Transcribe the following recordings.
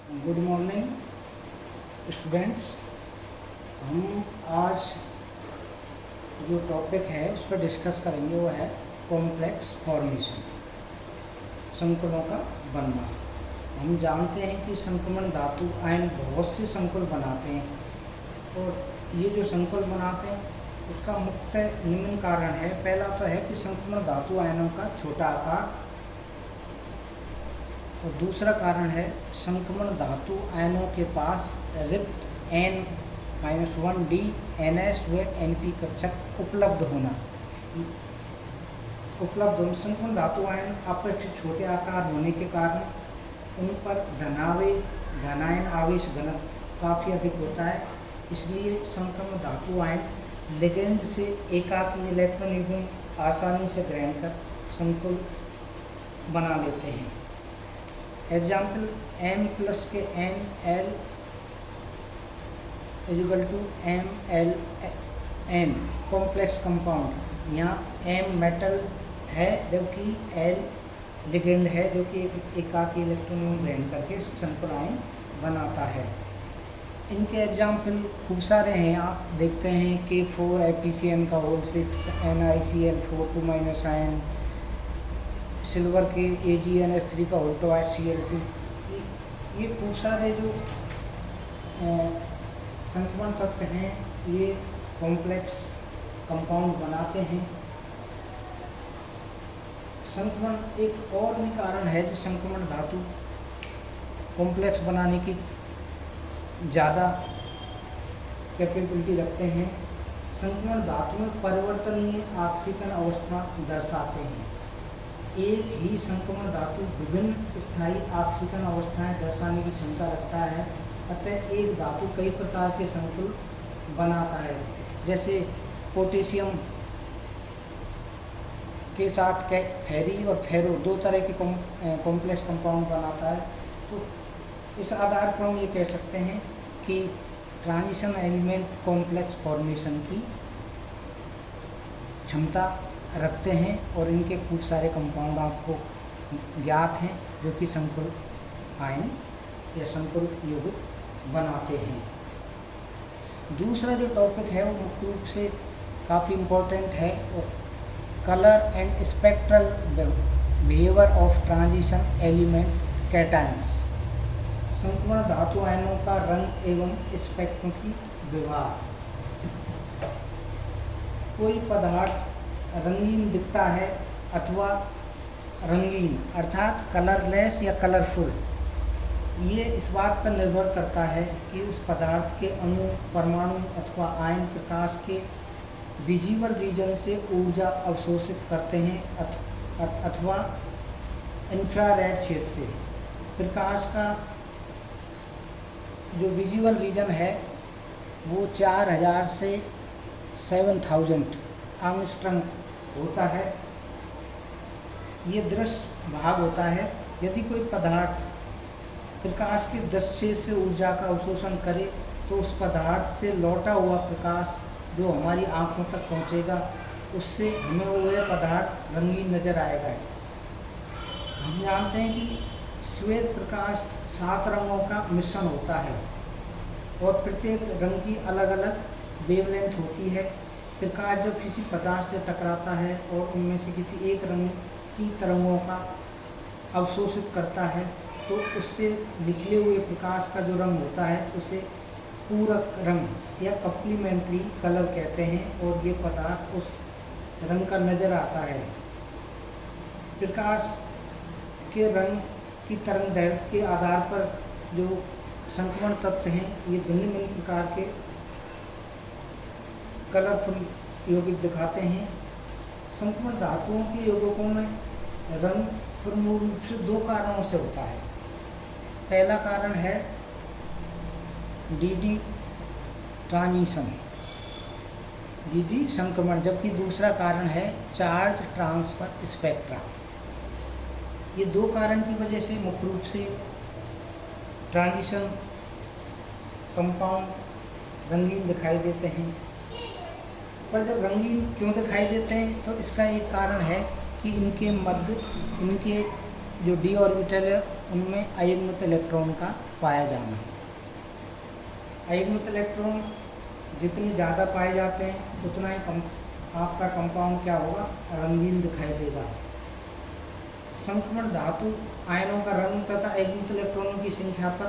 Good morning students. हम आज जो टॉपिक है उस पर डिस्कस करेंगे वो है कॉम्प्लेक्स फॉर्मेशन, संकुलों का बनना। हम जानते हैं कि संक्रमण धातु आयन बहुत से संकुल बनाते हैं और ये जो संकुल बनाते हैं उसका मुख्य निम्न कारण है। पहला तो है कि संक्रमण धातु आयनों का छोटा आकार, और दूसरा कारण है संक्रमण धातु आयनों के पास रिक्त N-1D NS व NP कक्षक उपलब्ध होना। संक्रमण धातु आयन अपेक्षित छोटे आकार होने के कारण उन पर धनायन आवेश घनत्व काफ़ी अधिक होता है। इसलिए संक्रमण धातु आयन लिगेंड से एकाकी इलेक्ट्रॉन युग्म आसानी से ग्रहण कर संकुल बना लेते हैं। एग्जाम्पल M प्लस के NL MLN कॉम्प्लेक्स कंपाउंड। यहाँ M मेटल है जबकि L लिगेंड है जो कि एक एकाकी इलेक्ट्रॉन ग्रहण करके संकुल आयन बनाता है। इनके एग्जाम्पल खूब सारे हैं, आप देखते हैं K4 FeCN का होल 6, NiCl4 2- आयन, सिल्वर के AgNH3 का होल 2 Cl2। ये खूब सारे जो संक्रमण तत्व हैं ये कॉम्प्लेक्स कंपाउंड बनाते हैं। संक्रमण एक और भी कारण है जो संक्रमण धातु कॉम्प्लेक्स बनाने की ज़्यादा कैपेबिलिटी रखते हैं। संक्रमण धातु में परिवर्तनीय ऑक्सीकरण अवस्था दर्शाते हैं। एक ही संक्रमण धातु विभिन्न स्थायी ऑक्सीकरण अवस्थाएं दर्शाने की क्षमता रखता है। अतः एक धातु कई प्रकार के संकुल बनाता है। जैसे पोटेशियम के साथ फेरी और फेरो दो तरह के कॉम्प्लेक्स कंपाउंड बनाता है। तो इस आधार पर हम ये कह सकते हैं कि ट्रांजिशन एलिमेंट कॉम्प्लेक्स फॉर्मेशन की क्षमता रखते हैं और इनके खूब सारे कंपाउंड आपको ज्ञात हैं जो कि संकुल आयन या संकुल यौगिक बनाते हैं। दूसरा जो टॉपिक है वो मुख्य रूप से काफ़ी इम्पोर्टेंट है और colour and spectral behaviour of transition element cations. संक्रमण धातु आयनों का रंग एवं स्पेक्ट्रम की व्यवहार। कोई पदार्थ रंगीन दिखता है अथवा रंगीन अर्थात कलरलेस या कलरफुल, ये इस बात पर निर्भर करता है कि उस पदार्थ के अणु, परमाणु अथवा आयन प्रकाश के विजिबल रीजन से ऊर्जा अवशोषित करते हैं अथवा इंफ्रारेड क्षेत्र से। प्रकाश का जो विजिबल रीजन है वो 4000 से 7000 एंगस्ट्रॉम होता है। ये दृश्य भाग होता है। यदि कोई पदार्थ प्रकाश के 10 क्षेत्र से ऊर्जा का अवशोषण करे तो उस पदार्थ से लौटा हुआ प्रकाश जो हमारी आंखों तक पहुंचेगा उससे हमें वह पदार्थ रंगीन नज़र आएगा। हम जानते हैं कि श्वेत प्रकाश 7 रंगों का मिश्रण होता है और प्रत्येक रंग की अलग अलग वेवलेंथ होती है। प्रकाश जब किसी पदार्थ से टकराता है और उनमें से किसी एक रंग की तरंगों का अवशोषित करता है तो उससे निकले हुए प्रकाश का जो रंग होता है उसे पूरक रंग या कम्प्लीमेंट्री कलर कहते हैं और ये पदार्थ उस रंग का नज़र आता है। प्रकाश के रंग की तरंगदैर्घ्य के आधार पर जो संक्रमण तत्व हैं ये भिन्न भिन्न प्रकार के कलरफुल यौगिक दिखाते हैं। संक्रमण धातुओं के यौगिकों में रंग प्रमुख रूप से 2 कारणों से होता है। पहला कारण है डी ट्रांजिशन, डी संक्रमण, जबकि दूसरा कारण है चार्ज ट्रांसफर स्पेक्ट्रा। ये 2 कारण की वजह से मुख्य रूप से ट्रांजिशन कंपाउंड रंगीन दिखाई देते हैं। पर जब रंगीन क्यों दिखाई देते हैं तो इसका एक कारण है कि इनके मध्य इनके जो डी ऑर्बिटल है उनमें अयुग्मित इलेक्ट्रॉन का पाया जाना। अयुग्मित इलेक्ट्रॉन जितने ज़्यादा पाए जाते हैं उतना ही आपका कंपाउंड क्या होगा, रंगीन दिखाई देगा। संक्रमण धातु आयनों का रंग तथा अयुग्मित इलेक्ट्रॉनों की संख्या पर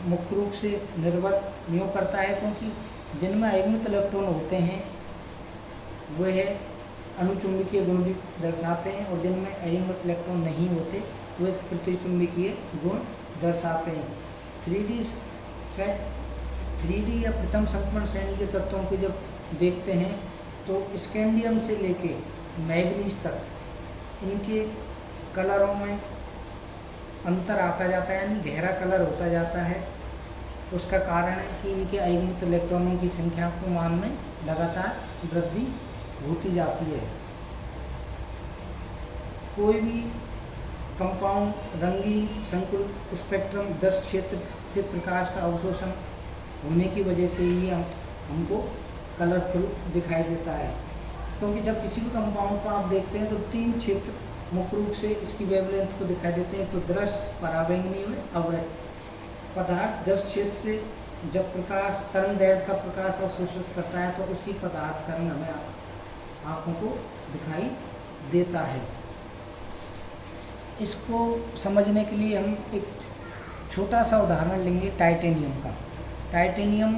मुख्य रूप से निर्भर यूँ करता है, क्योंकि जिनमें अयुग्मित इलेक्ट्रॉन होते हैं वह अनुचुंबकीय गुण भी दर्शाते हैं, और जिनमें अयुग्मित इलेक्ट्रॉन नहीं होते वे प्रतिचुंबकीय गुण दर्शाते हैं। 3D या प्रथम संक्रमण श्रेणी के तत्वों को जब देखते हैं तो स्कैंडियम से लेके मैग्नीज तक इनके कलरों में अंतर आता जाता है, यानी गहरा कलर होता जाता है। उसका कारण है कि इनके अयुग्मित इलेक्ट्रॉनों की संख्या को मान में लगातार वृद्धि होती जाती है। कोई भी कंपाउंड रंगीन संकुल स्पेक्ट्रम 10 क्षेत्र से प्रकाश का अवशोषण होने की वजह से ही हमको कलरफुल दिखाई देता है, क्योंकि जब किसी भी कंपाउंड को आप देखते हैं तो 3 क्षेत्र मुख्य रूप से इसकी वेवलेंथ को दिखाई देते हैं। तो दृश्य, पराबैंगनी में अवरक्त पदार्थ 10 क्षेत्र से जब प्रकाश तरंगदैर्घ्य का प्रकाश अवशोषित करता है तो उसी पदार्थ का रंग हमें आँखों को दिखाई देता है। इसको समझने के लिए हम एक छोटा सा उदाहरण लेंगे टाइटेनियम का। टाइटेनियम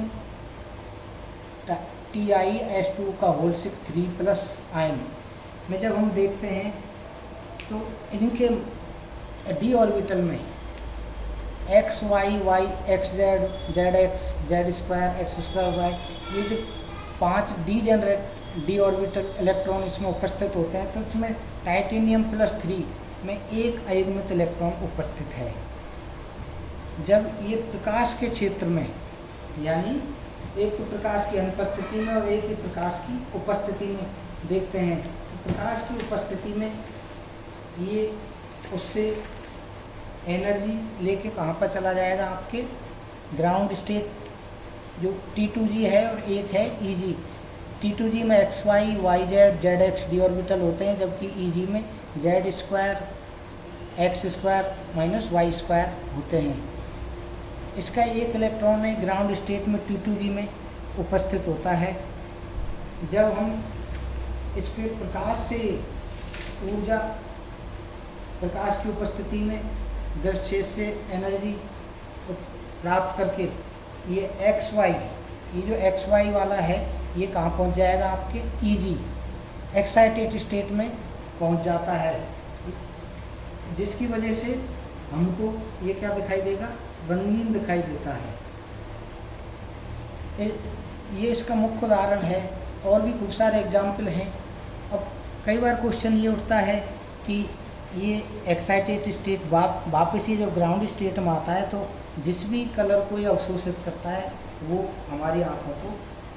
TiS2 का होल 6 आयन में जब हम देखते हैं तो इनके डी ऑर्बिटल में x, y, y, x, z, zx, z2, x2, y ये जो 5 डीजेनरेट डी ऑर्बिटल इलेक्ट्रॉन इसमें उपस्थित होते हैं, तो इसमें टाइटेनियम +3 में एक अयुग्मित इलेक्ट्रॉन उपस्थित है। जब ये प्रकाश के क्षेत्र में, यानी एक तो प्रकाश की अनुपस्थिति में और एक ही प्रकाश की उपस्थिति में देखते हैं, प्रकाश की उपस्थिति में ये उससे एनर्जी लेके कहाँ पर चला जाएगा, आपके ग्राउंड स्टेट जो T2G है और एक है EG। T2G में XY, YZ, ZX D orbital होते हैं, जबकि EG में Z2, X2 - Y2 होते हैं। इसका एक इलेक्ट्रॉन है ग्राउंड स्टेट में T2G में उपस्थित होता है। जब हम इसके प्रकाश से ऊर्जा, प्रकाश की उपस्थिति में 10 क्षेत्र से एनर्जी प्राप्त करके ये XY, ये जो XY वाला है ये कहाँ पहुँच जाएगा, आपके EG एक्साइटेड स्टेट में पहुँच जाता है, जिसकी वजह से हमको ये क्या दिखाई देगा, रंगीन दिखाई देता है। ये इसका मुख्य उदाहरण है, और भी खूब सारे एग्जाम्पल हैं। अब कई बार क्वेश्चन ये उठता है कि ये एक्साइटेड स्टेट वापस ये जो ग्राउंड स्टेट में आता है तो जिस भी कलर को ये अवशोषित करता है वो हमारी आँखों को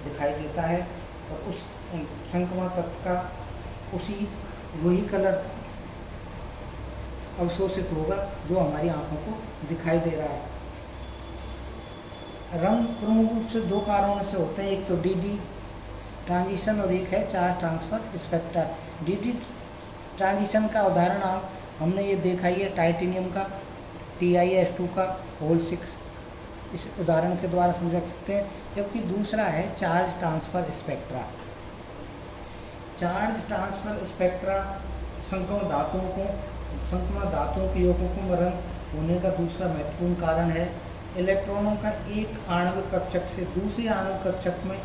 दिखाई देता है, और उस संक्रमण तत्व का वही कलर अवशोषित होगा जो हमारी आँखों को दिखाई दे रहा है। रंग प्रमुख रूप से 2 कारणों से होते हैं, एक तो DD ट्रांजिशन और एक है charge transfer spectra. DD transition का उदाहरण हमने ये देखा ही है टाइटेनियम का TiS2 का होल 6, इस उदाहरण के द्वारा समझ सकते हैं। जबकि दूसरा है charge transfer spectra. Charge transfer spectra संक्रमण धातुओं के यौगों में रंग होने का दूसरा महत्वपूर्ण कारण है। इलेक्ट्रॉनों का एक आणविक कक्षक से दूसरे आणविक कक्षक में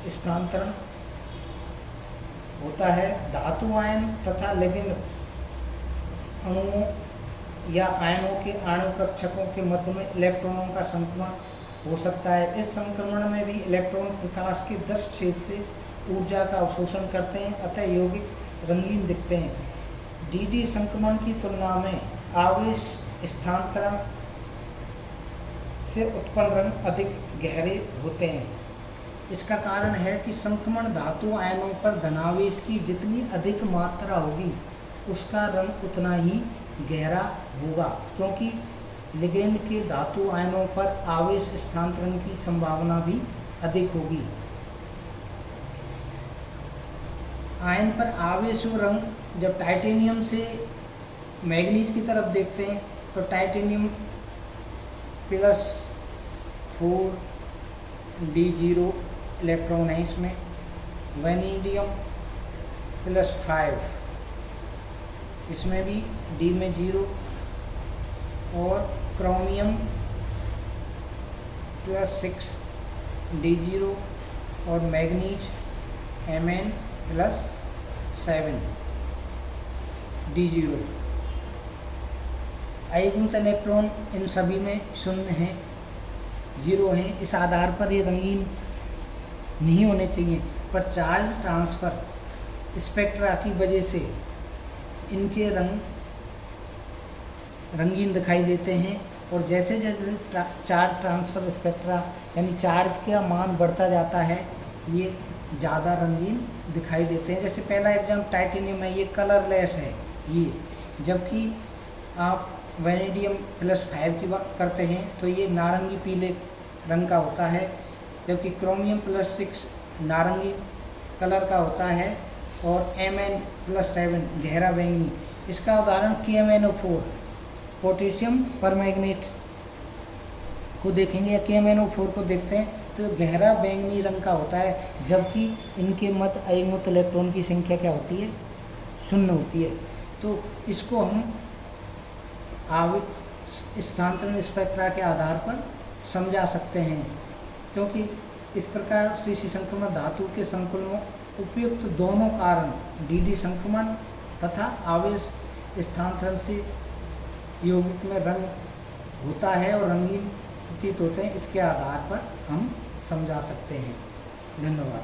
स्थानांतरण होता है। धातु आयन तथा लिगैंड अणुओं या आयनों के आणविक कक्षकों के मध्य में इलेक्ट्रॉनों का संक्रमण हो सकता है। इस संक्रमण में भी इलेक्ट्रॉन प्रकाश के 10 क्षेत्र से ऊर्जा का अवशोषण करते हैं, अतः यौगिक रंगीन दिखते हैं। DD संक्रमण की तुलना में आवेश स्थानांतरण से उत्पन्न रंग अधिक गहरे होते हैं। इसका कारण है कि संक्रमण धातु आयनों पर धनावेश की जितनी अधिक मात्रा होगी उसका रंग उतना ही गहरा होगा, क्योंकि लिगैंड के धातु आयनों पर आवेश स्थानांतरण की संभावना भी अधिक होगी। आयन पर आवेश और रंग जब टाइटेनियम से मैग्नीज की तरफ देखते हैं तो टाइटेनियम +4d0 इलेक्ट्रॉन है इसमें, वेनेडियम +5 इसमें भी डी में 0, और क्रोमियम +6d0 और मैग्नीज Mn+7d0। अयुग्मित इलेक्ट्रॉन इन सभी में 0 हैं, 0 हैं। इस आधार पर ये रंगीन नहीं होने चाहिए, पर चार्ज ट्रांसफ़र स्पेक्ट्रा की वजह से इनके रंग रंगीन दिखाई देते हैं। और जैसे जैसे चार्ज ट्रांसफ़र स्पेक्ट्रा यानी चार्ज का मान बढ़ता जाता है, ये ज़्यादा रंगीन दिखाई देते हैं। जैसे पहला एग्जाम्पल टाइटेनियम है, ये कलरलेस है ये, जबकि आप वेनेडियम +5 की बात करते हैं तो ये नारंगी पीले रंग का होता है, जबकि क्रोमियम +6 नारंगी कलर का होता है, और Mn+7 गहरा बैंगनी। इसका उदाहरण KMnO4 पोटेशियम परमैंगनेट को देखेंगे या KMnO4 को देखते हैं तो गहरा बैंगनी रंग का होता है, जबकि इनके मध्य अयुग्मित इलेक्ट्रॉन की संख्या क्या होती है? 0 होती है। तो इसको हम स्थानांतरण स्पेक्ट्रा के आधार पर समझा सकते हैं, क्योंकि इस प्रकार CC संक्रमण धातु के संकुल में उपयुक्त दोनों कारण DD संक्रमण तथा आवेश स्थानांतरण से यौगिक में रंग होता है और रंगीन प्रतीत होते हैं, इसके आधार पर हम समझा सकते हैं। धन्यवाद।